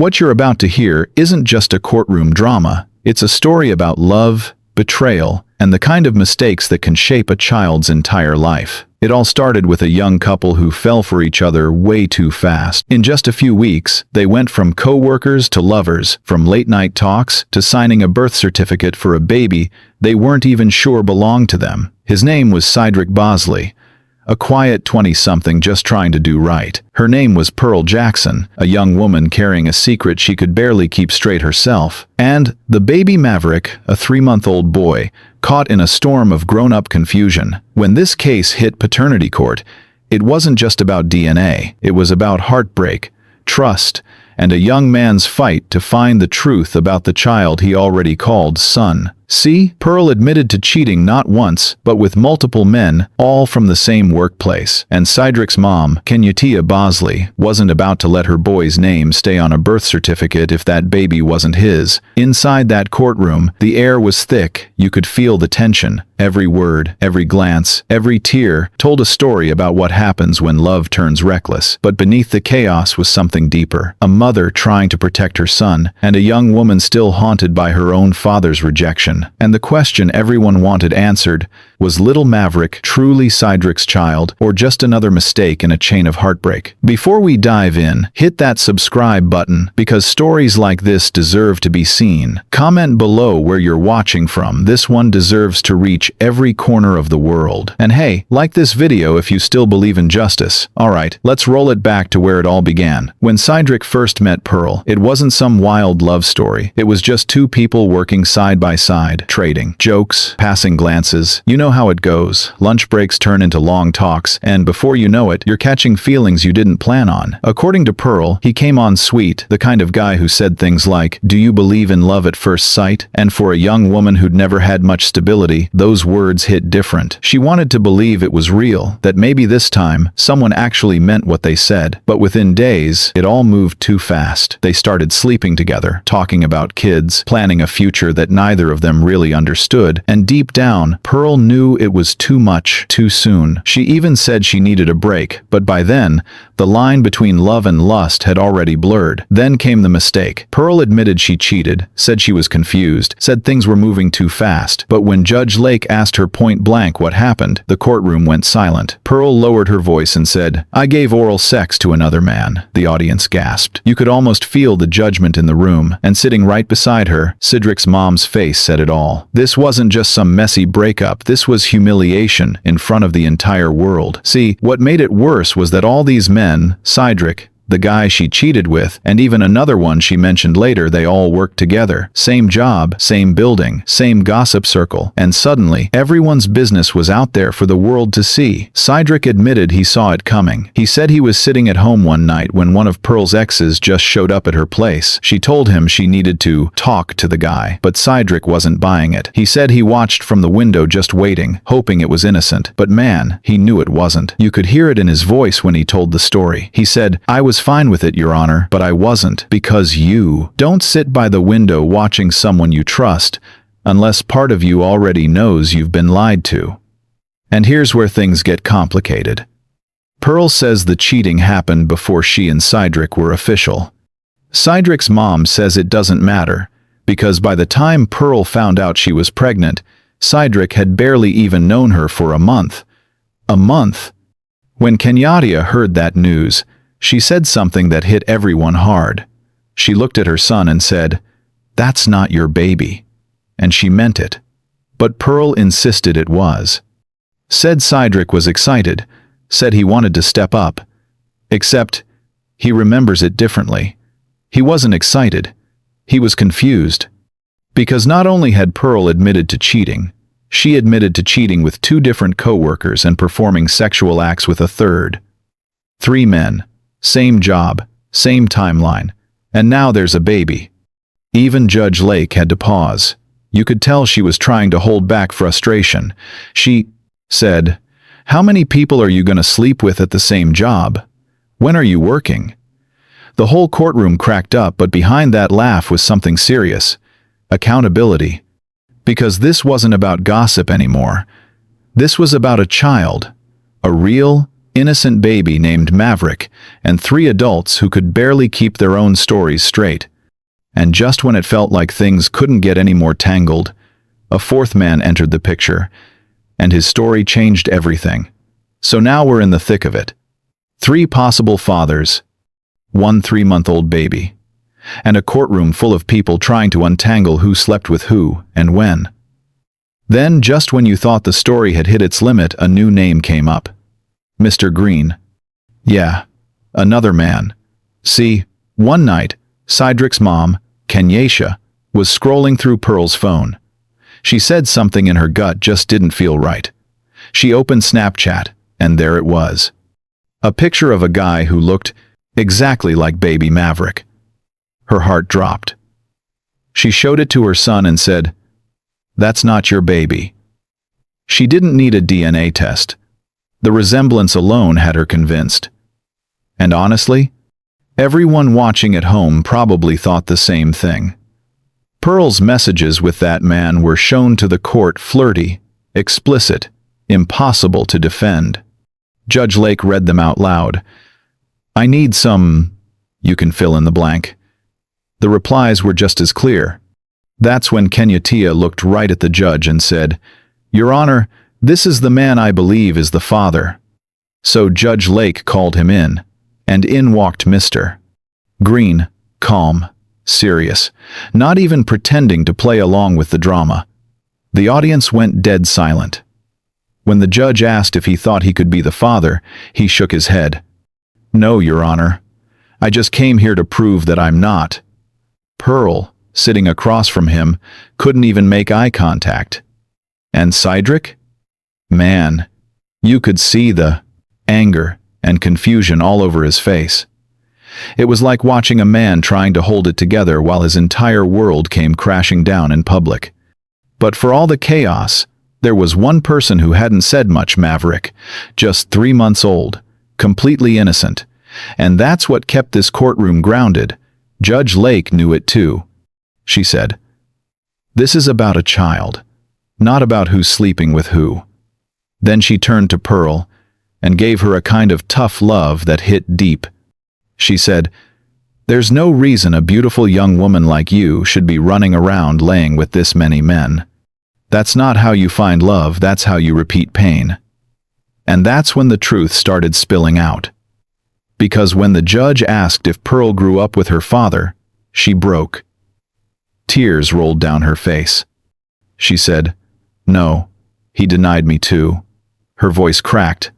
What you're about to hear isn't just a courtroom drama. It's a story about love, betrayal, and the kind of mistakes that can shape a child's entire life. It all started with a young couple who fell for each other way too fast. In just a few weeks, they went from co-workers to lovers, from late-night talks to signing a birth certificate for a baby they weren't even sure belonged to them. His name was Cydric Bosley, a quiet 20-something just trying to do right. Her name was Pearl Jackson, a young woman carrying a secret she could barely keep straight herself. And the baby Maverick, a 3-month-old boy, caught in a storm of grown-up confusion. When this case hit Paternity Court, it wasn't just about DNA. It was about heartbreak, trust, and a young man's fight to find the truth about the child he already called son. See, Pearl admitted to cheating not once, but with multiple men, all from the same workplace. And Cydric's mom, Cydric Bosley, wasn't about to let her boy's name stay on a birth certificate if that baby wasn't his. Inside that courtroom, the air was thick. You could feel the tension. Every word, every glance, every tear told a story about what happens when love turns reckless. But beneath the chaos was something deeper. A mother trying to protect her son, and a young woman still haunted by her own father's rejection. And the question everyone wanted answered, was little Maverick truly Cydric's child, or just another mistake in a chain of heartbreak? Before we dive in, hit that subscribe button, because stories like this deserve to be seen. Comment below where you're watching from. This one deserves to reach every corner of the world. And hey, like this video if you still believe in justice. Alright, let's roll it back to where it all began. When Cydric first met Pearl, it wasn't some wild love story. It was just two people working side by side, trading jokes, passing glances. You know how it goes. Lunch breaks turn into long talks, and before you know it, you're catching feelings you didn't plan on. According to Pearl, he came on sweet, the kind of guy who said things like, "Do you believe in love at first sight?" And for a young woman who'd never had much stability, those words hit different. She wanted to believe it was real, that maybe this time, someone actually meant what they said. But within days, it all moved too fast. They started sleeping together, talking about kids, planning a future that neither of them really understood, and deep down, Pearl knew it was too much, too soon. She even said she needed a break, but by then, the line between love and lust had already blurred. Then came the mistake. Pearl admitted she cheated, said she was confused, said things were moving too fast, but when Judge Lake asked her point blank what happened, the courtroom went silent. Pearl lowered her voice and said, "I gave oral sex to another man." The audience gasped. You could almost feel the judgment in the room, and sitting right beside her, Cydric's mom's face said it all. This wasn't just some messy breakup, this was humiliation in front of the entire world. See, what made it worse was that all these men, Cydric, the guy she cheated with, and even another one she mentioned later, they all worked together. Same job, same building, same gossip circle, and suddenly, everyone's business was out there for the world to see. Cydric admitted he saw it coming. He said he was sitting at home one night when one of Pearl's exes just showed up at her place. She told him she needed to talk to the guy, but Cydric wasn't buying it. He said he watched from the window just waiting, hoping it was innocent. But man, he knew it wasn't. You could hear it in his voice when he told the story. He said, "I was fine with it, Your Honor, but I wasn't, because you don't sit by the window watching someone you trust unless part of you already knows you've been lied to." And here's where things get complicated. Pearl says the cheating happened before she and Cydric were official. Cydric's mom says it doesn't matter, because by the time Pearl found out she was pregnant, Cydric had barely even known her for a month. A month? When Kenyatta heard that news, she said something that hit everyone hard. She looked at her son and said, "That's not your baby." And she meant it. But Pearl insisted it was. Said Cydric was excited, said he wanted to step up. Except, he remembers it differently. He wasn't excited. He was confused. Because not only had Pearl admitted to cheating, she admitted to cheating with 2 different co-workers and performing sexual acts with a third. 3 men. Same job, same timeline, and now there's a baby. Even Judge Lake had to pause. You could tell she was trying to hold back frustration. She said, "How many people are you going to sleep with at the same job? When are you working?" The whole courtroom cracked up, but behind that laugh was something serious. Accountability. Because this wasn't about gossip anymore. This was about a child. A real, innocent baby named Maverick, and 3 adults who could barely keep their own stories straight. And just when it felt like things couldn't get any more tangled, a 4th man entered the picture, and his story changed everything. So now we're in the thick of it. 3 possible fathers, 1 3-month-old baby, and a courtroom full of people trying to untangle who slept with who and when. Then, just when you thought the story had hit its limit, a new name came up. Mr. Green. Yeah, another man. See, one night, Cydric's mom, Kenyasha, was scrolling through Pearl's phone. She said something in her gut just didn't feel right. She opened Snapchat, and there it was. A picture of a guy who looked exactly like baby Maverick. Her heart dropped. She showed it to her son and said, "That's not your baby." She didn't need a DNA test. The resemblance alone had her convinced. And honestly, everyone watching at home probably thought the same thing. Pearl's messages with that man were shown to the court flirty, explicit, impossible to defend. Judge Lake read them out loud. "I need some..." You can fill in the blank. The replies were just as clear. That's when Kenyatia looked right at the judge and said, "Your Honor, this is the man I believe is the father." So Judge Lake called him in, and in walked Mr. Green, calm, serious, not even pretending to play along with the drama. The audience went dead silent. When the judge asked if he thought he could be the father, he shook his head. "No, Your Honor. I just came here to prove that I'm not." Pearl, sitting across from him, couldn't even make eye contact. And Cydric? Man, you could see the anger and confusion all over his face. It was like watching a man trying to hold it together while his entire world came crashing down in public. But for all the chaos, there was one person who hadn't said much. Maverick, just 3 months old, completely innocent. And that's what kept this courtroom grounded. Judge Lake knew it too. She said, "This is about a child, not about who's sleeping with who." Then she turned to Pearl and gave her a kind of tough love that hit deep. She said, "There's no reason a beautiful young woman like you should be running around laying with this many men. That's not how you find love, that's how you repeat pain." And that's when the truth started spilling out. Because when the judge asked if Pearl grew up with her father, she broke. Tears rolled down her face. She said, "No, he denied me too." Her voice cracked,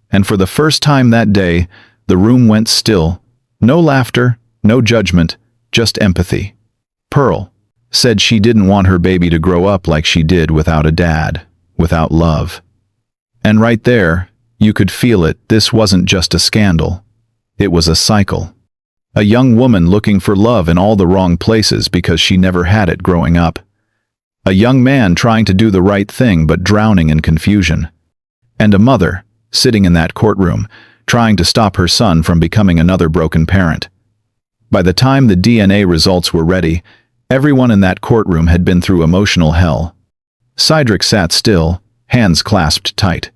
and for the first time that day, the room went still. No laughter, no judgment, just empathy. Pearl said she didn't want her baby to grow up like she did without a dad, without love. And right there, you could feel it. This wasn't just a scandal. It was a cycle. A young woman looking for love in all the wrong places because she never had it growing up. A young man trying to do the right thing but drowning in confusion. And a mother, sitting in that courtroom, trying to stop her son from becoming another broken parent. By the time the DNA results were ready, everyone in that courtroom had been through emotional hell. Cydric sat still, hands clasped tight.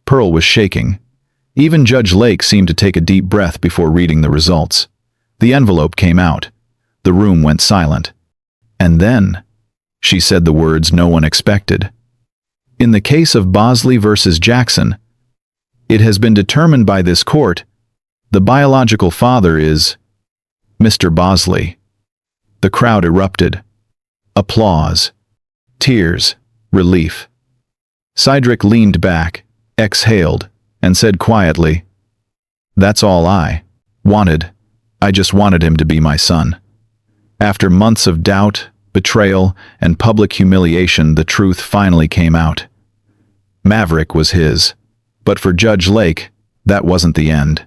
Pearl was shaking. Even Judge Lake seemed to take a deep breath before reading the results. The envelope came out. The room went silent. And then, she said the words no one expected. "In the case of Bosley versus Jackson, it has been determined by this court, the biological father is Mr. Bosley." The crowd erupted. Applause. Tears. Relief. Cydric leaned back, exhaled, and said quietly, "That's all I wanted. I just wanted him to be my son." After months of doubt, betrayal, and public humiliation, the truth finally came out. Maverick was his. But for Judge Lake, that wasn't the end.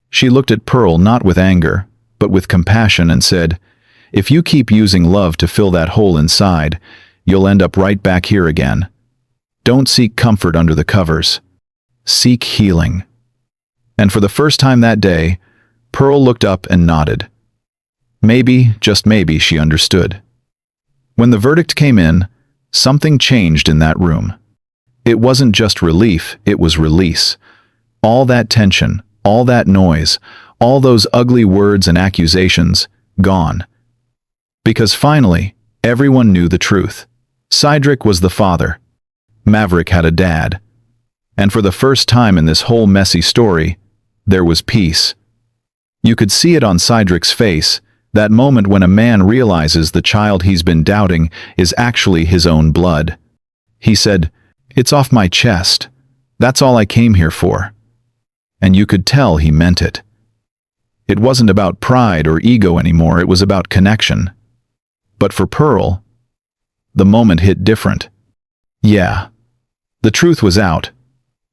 She looked at Pearl not with anger, but with compassion and said, "If you keep using love to fill that hole inside, you'll end up right back here again. Don't seek comfort under the covers. Seek healing." And for the first time that day, Pearl looked up and nodded. Maybe, just maybe, she understood. When the verdict came in, something changed in that room. It wasn't just relief, it was release. All that tension, all that noise, all those ugly words and accusations, gone. Because finally, everyone knew the truth. Cydric was the father. Maverick had a dad. And for the first time in this whole messy story, there was peace. You could see it on Cydric's face, that moment when a man realizes the child he's been doubting is actually his own blood. He said, "It's off my chest. That's all I came here for." And you could tell he meant it. It wasn't about pride or ego anymore, it was about connection. But for Pearl, the moment hit different. Yeah, the truth was out,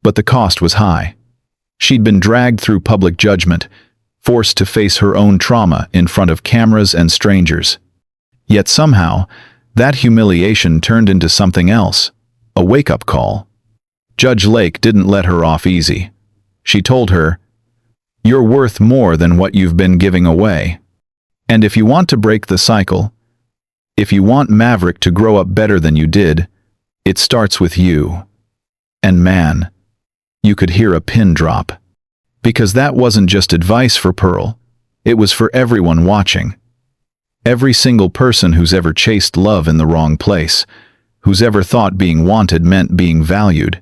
but the cost was high. She'd been dragged through public judgment, forced to face her own trauma in front of cameras and strangers. Yet somehow, that humiliation turned into something else, a wake-up call. Judge Lake didn't let her off easy. She told her, "You're worth more than what you've been giving away. And if you want to break the cycle, if you want Maverick to grow up better than you did, it starts with you." And man, you could hear a pin drop. Because that wasn't just advice for Pearl, it was for everyone watching. Every single person who's ever chased love in the wrong place, who's ever thought being wanted meant being valued.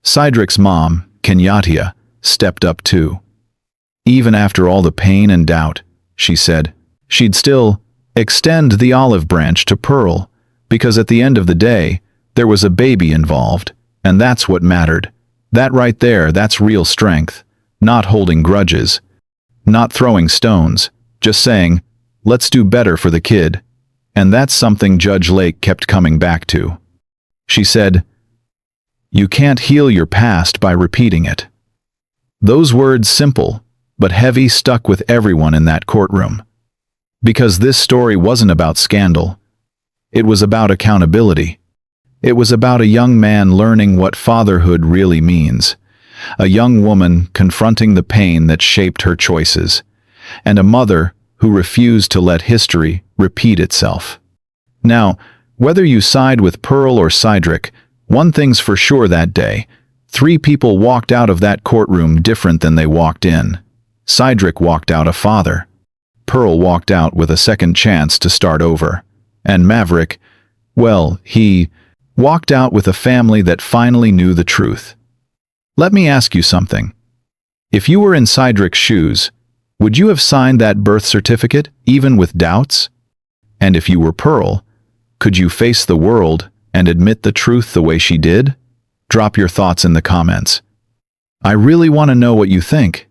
Cydric's mom, Kenyatia, stepped up too. Even after all the pain and doubt, she said, she'd still extend the olive branch to Pearl, because at the end of the day, there was a baby involved, and that's what mattered. That right there, that's real strength. Not holding grudges, not throwing stones, just saying, "Let's do better for the kid." And that's something Judge Lake kept coming back to. She said, "You can't heal your past by repeating it." Those words, simple but heavy, stuck with everyone in that courtroom. Because this story wasn't about scandal. It was about accountability. It was about a young man learning what fatherhood really means. A young woman confronting the pain that shaped her choices, and a mother who refused to let history repeat itself. Now, whether you side with Pearl or Cydric, one thing's for sure that day: 3 people walked out of that courtroom different than they walked in. Cydric walked out a father. Pearl walked out with a second chance to start over. And Maverick, well, he walked out with a family that finally knew the truth. Let me ask you something. If you were in Cydric's shoes, would you have signed that birth certificate, even with doubts? And if you were Pearl, could you face the world and admit the truth the way she did? Drop your thoughts in the comments. I really want to know what you think.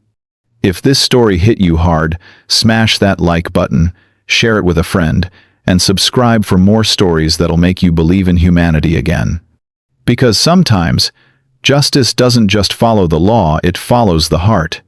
If this story hit you hard, smash that like button, share it with a friend, and subscribe for more stories that'll make you believe in humanity again. Because sometimes, justice doesn't just follow the law, it follows the heart.